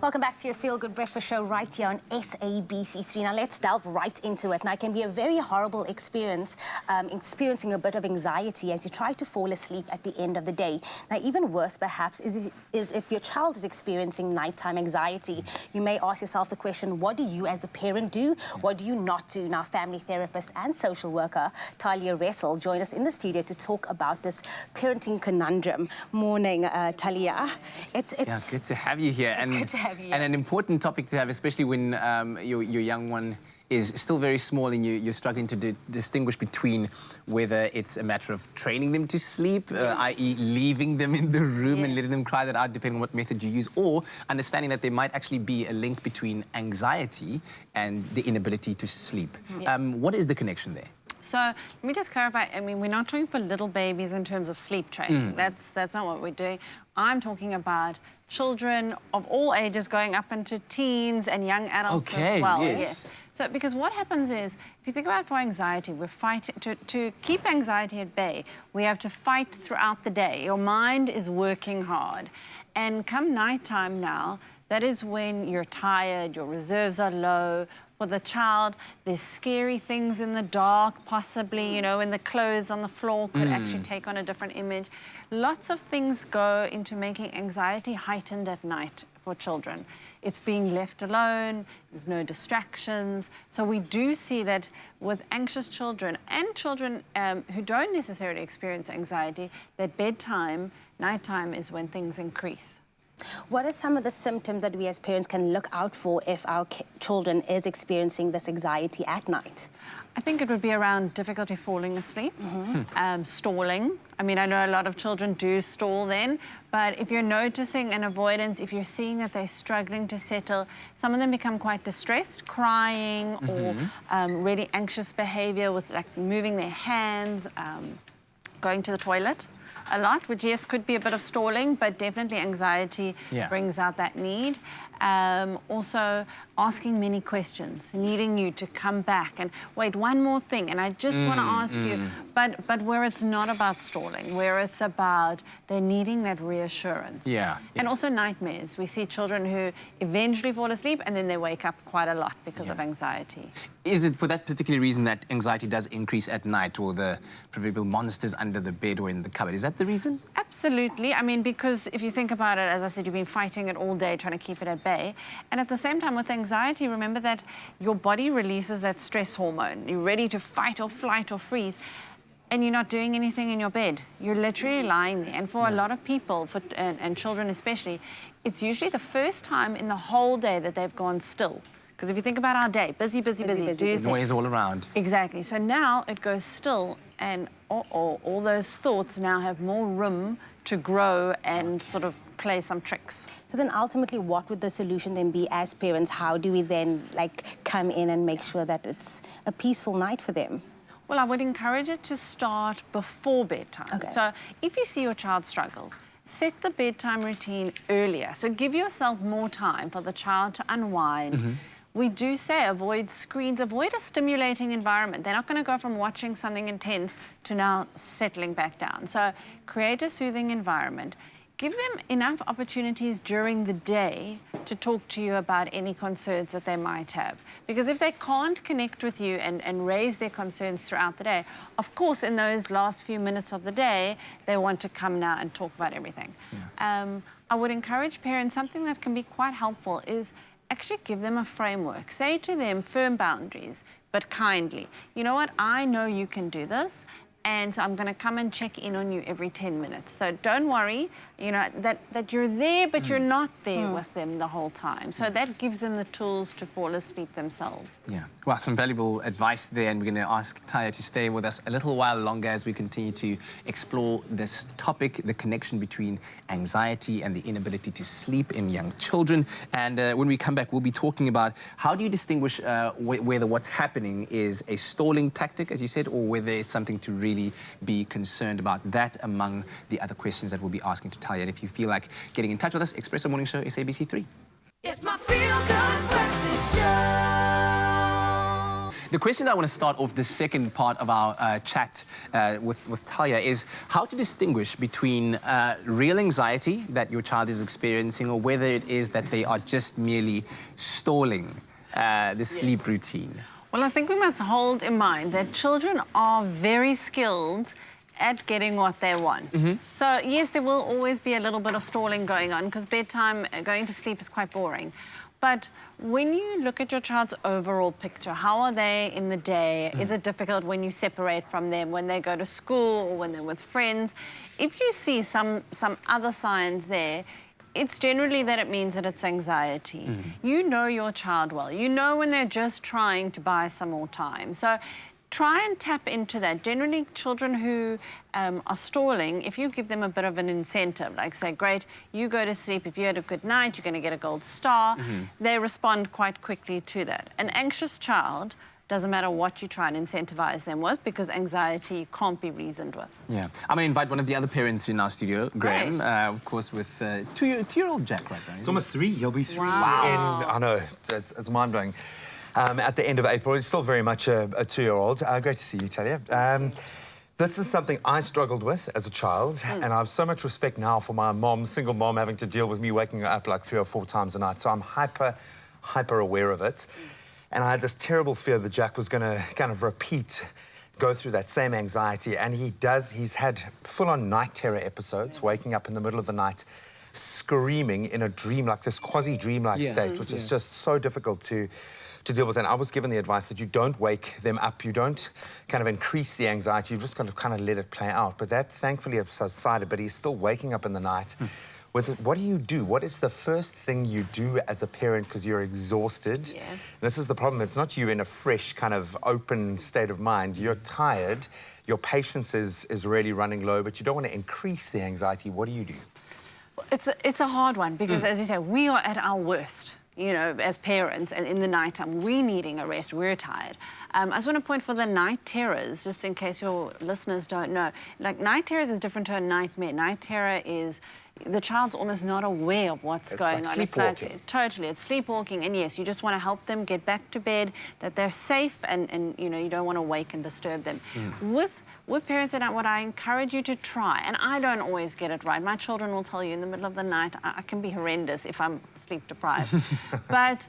Welcome back to your Feel Good Breakfast Show right here on SABC3. Now let's delve right into it. Now it can be a very horrible experience, experiencing a bit of anxiety as you try to fall asleep at the end of the day. Now even worse perhaps is if your child is experiencing nighttime anxiety. You may ask yourself the question, what do you as the parent do? What do you not do? Now family therapist and social worker Talya Ressel joined us in the studio to talk about this parenting conundrum. Morning, Talya. It's good to have you here. It's good to have you. And an important topic to have, especially when your young one is still very small and you're struggling to distinguish between whether it's a matter of training them to sleep, i.e. leaving them in the room and letting them cry that out, depending on what method you use, or understanding that there might actually be a link between anxiety and the inability to sleep. What is the connection there? So let me just clarify, I mean, we're not talking for little babies in terms of sleep training. That's not what we're doing. I'm talking about children of all ages going up into teens and young adults as well. Yes. So, because what happens is, if you think about for anxiety, we're fighting, to keep anxiety at bay, we have to fight throughout the day. Your mind is working hard. And come nighttime now, that is when you're tired, your reserves are low. For the child, there's scary things in the dark, possibly, you know, when the clothes on the floor could actually take on a different image. Lots of things go into making anxiety heightened at night for children. It's being left alone, there's no distractions. So we do see that with anxious children and children who don't necessarily experience anxiety, that bedtime, nighttime is when things increase. What are some of the symptoms that we as parents can look out for if our children is experiencing this anxiety at night? I think it would be around difficulty falling asleep, stalling. I mean, I know a lot of children do stall then, but if you're noticing an avoidance, if you're seeing that they're struggling to settle, some of them become quite distressed, crying or really anxious behavior with like moving their hands, going to the toilet a lot, which yes, could be a bit of stalling, but definitely anxiety brings out that need. Also asking many questions, needing you to come back and wait, one more thing, and I just want to ask you, but where it's not about stalling, where it's about they're needing that reassurance. And also nightmares. We see children who eventually fall asleep and then they wake up quite a lot because of anxiety. Is it for that particular reason that anxiety does increase at night, or the proverbial monsters under the bed or in the cupboard? Is that the reason? Absolutely. I mean, because if you think about it, as I said, you've been fighting it all day, trying to keep it at bay. And at the same time, with anxiety, remember that your body releases that stress hormone. You're ready to fight or flight or freeze, and you're not doing anything in your bed. You're literally lying there. And for a lot of people, and children especially, it's usually the first time in the whole day that they've gone still. Because if you think about our day, busy. Noise all around. Exactly. So now it goes still, and all those thoughts now have more room to grow and sort of play some tricks. So then ultimately, what would the solution then be as parents? How do we then come in and make sure that it's a peaceful night for them? Well, I would encourage it to start before bedtime. So if you see your child struggles, set the bedtime routine earlier. So give yourself more time for the child to unwind. We do say avoid screens, avoid a stimulating environment. They're not going to go from watching something intense to now settling back down. So create a soothing environment. Give them enough opportunities during the day to talk to you about any concerns that they might have. Because if they can't connect with you and raise their concerns throughout the day, of course, in those last few minutes of the day, they want to come now and talk about everything. I would encourage parents, something that can be quite helpful is actually give them a framework. Say to them firm boundaries, but kindly. You know what, I know you can do this, and so I'm going to come and check in on you every 10 minutes. So don't worry, you know, that you're there, but you're not there with them the whole time. So that gives them the tools to fall asleep themselves. Well, some valuable advice there, and we're going to ask Talya to stay with us a little while longer as we continue to explore this topic, the connection between anxiety and the inability to sleep in young children. And when we come back, we'll be talking about how do you distinguish whether what's happening is a stalling tactic, as you said, or whether it's something to really be concerned about. That among the other questions that we'll be asking to Talya. And if you feel like getting in touch with us, Expresso Morning Show, SABC3. It's my Feel Good Breakfast Show. The question I want to start off the second part of our chat with Talya is how to distinguish between real anxiety that your child is experiencing or whether it is that they are just merely stalling the sleep routine. Well, I think we must hold in mind that children are very skilled at getting what they want. So, yes, there will always be a little bit of stalling going on because bedtime, going to sleep is quite boring. But when you look at your child's overall picture, how are they in the day? Is it difficult when you separate from them, when they go to school or when they're with friends? If you see some other signs there, it's generally that it means that it's anxiety. You know your child well. You know when they're just trying to buy some more time. So try and tap into that. Generally, children who are stalling, if you give them a bit of an incentive, like say, great, you go to sleep, if you had a good night, you're going to get a gold star, they respond quite quickly to that. An anxious child, doesn't matter what you try and incentivize them with, because anxiety can't be reasoned with. Yeah. I'm going to invite one of the other parents in our studio, Graham, of course, with two-year-old Jack right now. It's almost 3. He'll be 3 Wow. I know, it's mind-blowing. At the end of April, it's still very much a 2-year-old. Great to see you, Talya. This is something I struggled with as a child, and I have so much respect now for my mom, single mom, having to deal with me waking her up like 3 or 4 times a night. So I'm hyper aware of it. And I had this terrible fear that Jack was going to kind of go through that same anxiety. And he does. He's had full-on night terror episodes, waking up in the middle of the night, screaming in a dream, like this quasi-dream-like state, which is just so difficult to deal with. And I was given the advice that you don't wake them up, you don't kind of increase the anxiety, you just kind of let it play out. But that thankfully has subsided, but he's still waking up in the night. What do you do? What is the first thing you do as a parent because you're exhausted? Yeah. This is the problem. It's not you in a fresh, kind of open state of mind. You're tired. Your patience is really running low, but you don't want to increase the anxiety. What do you do? It's a hard one because, as you say, we are at our worst, you know, as parents, and in the nighttime, we're needing a rest, we're tired. I just want to point for the night terrors, just in case your listeners don't know. Like, night terrors is different to a nightmare. Night terror is the child's almost not aware of what's going on. Sleepwalking. It's totally, it's sleepwalking. And yes, you just want to help them get back to bed, that they're safe, and you know, you don't want to wake and disturb them. With parents at night, what I encourage you to try, and I don't always get it right. My children will tell you in the middle of the night, I can be horrendous if I'm sleep deprived. But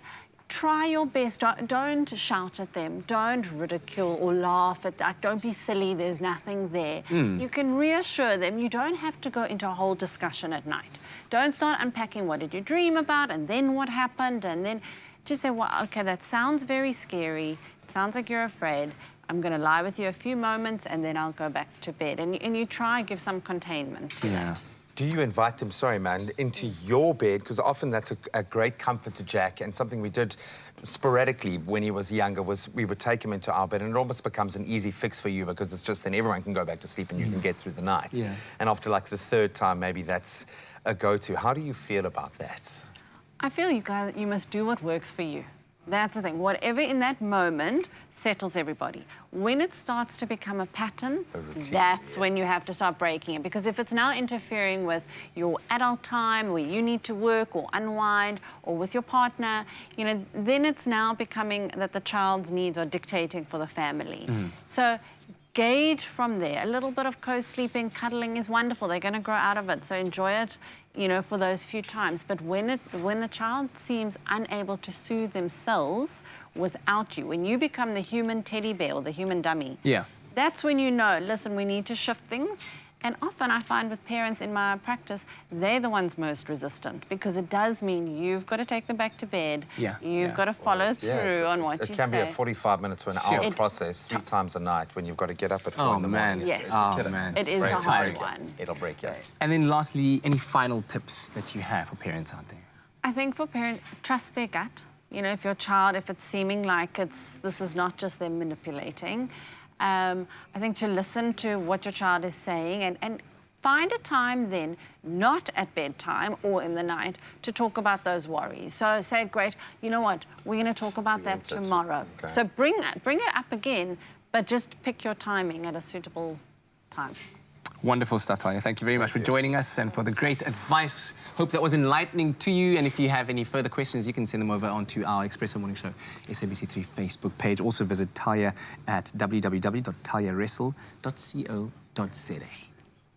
try your best. Don't shout at them. Don't ridicule or laugh at that. Don't be silly. There's nothing there. You can reassure them. You don't have to go into a whole discussion at night. Don't start unpacking what did you dream about and then what happened, and then just say, well, okay, that sounds very scary. It sounds like you're afraid. I'm going to lie with you a few moments and then I'll go back to bed. And you try and give some containment to that. Do you invite them, sorry, man, into your bed? Because often that's a great comfort to Jack, and something we did sporadically when he was younger was we would take him into our bed, and it almost becomes an easy fix for you because it's just then everyone can go back to sleep and you can get through the night. And after like the 3rd time, maybe that's a go-to. How do you feel about that? I feel you must do what works for you. That's the thing. Whatever in that moment settles everybody. When it starts to become a pattern, that's when you have to start breaking it. Because if it's now interfering with your adult time where you need to work or unwind or with your partner, you know, then it's now becoming that the child's needs are dictating for the family. So gauge from there. A little bit of co-sleeping, cuddling is wonderful. They're going to grow out of it. So enjoy it, you know, for those few times. But when the child seems unable to soothe themselves without you, when you become the human teddy bear or the human dummy, that's when you know, listen, we need to shift things. And often I find with parents in my practice, they're the ones most resistant because it does mean you've got to take them back to bed. You've got to follow through on what you say. It can be a 45 minute to an hour process 3 times a night when you've got to get up at 4 in the morning. It is a hard one. It'll break you. And then lastly, any final tips that you have for parents out there? I think for parents, trust their gut. You know, if your child, if it's seeming like this is not just them manipulating, I think to listen to what your child is saying and find a time then, not at bedtime or in the night, to talk about those worries. So say, great, you know what, we're going to talk about that tomorrow. So bring it up again, but just pick your timing at a suitable time. Wonderful stuff, Talya. Thank you very much for joining us and for the great advice Hope that was enlightening to you. And if you have any further questions, you can send them over onto our Expresso Morning Show SABC3 Facebook page. Also visit Talya at www.talyaressel.co.za.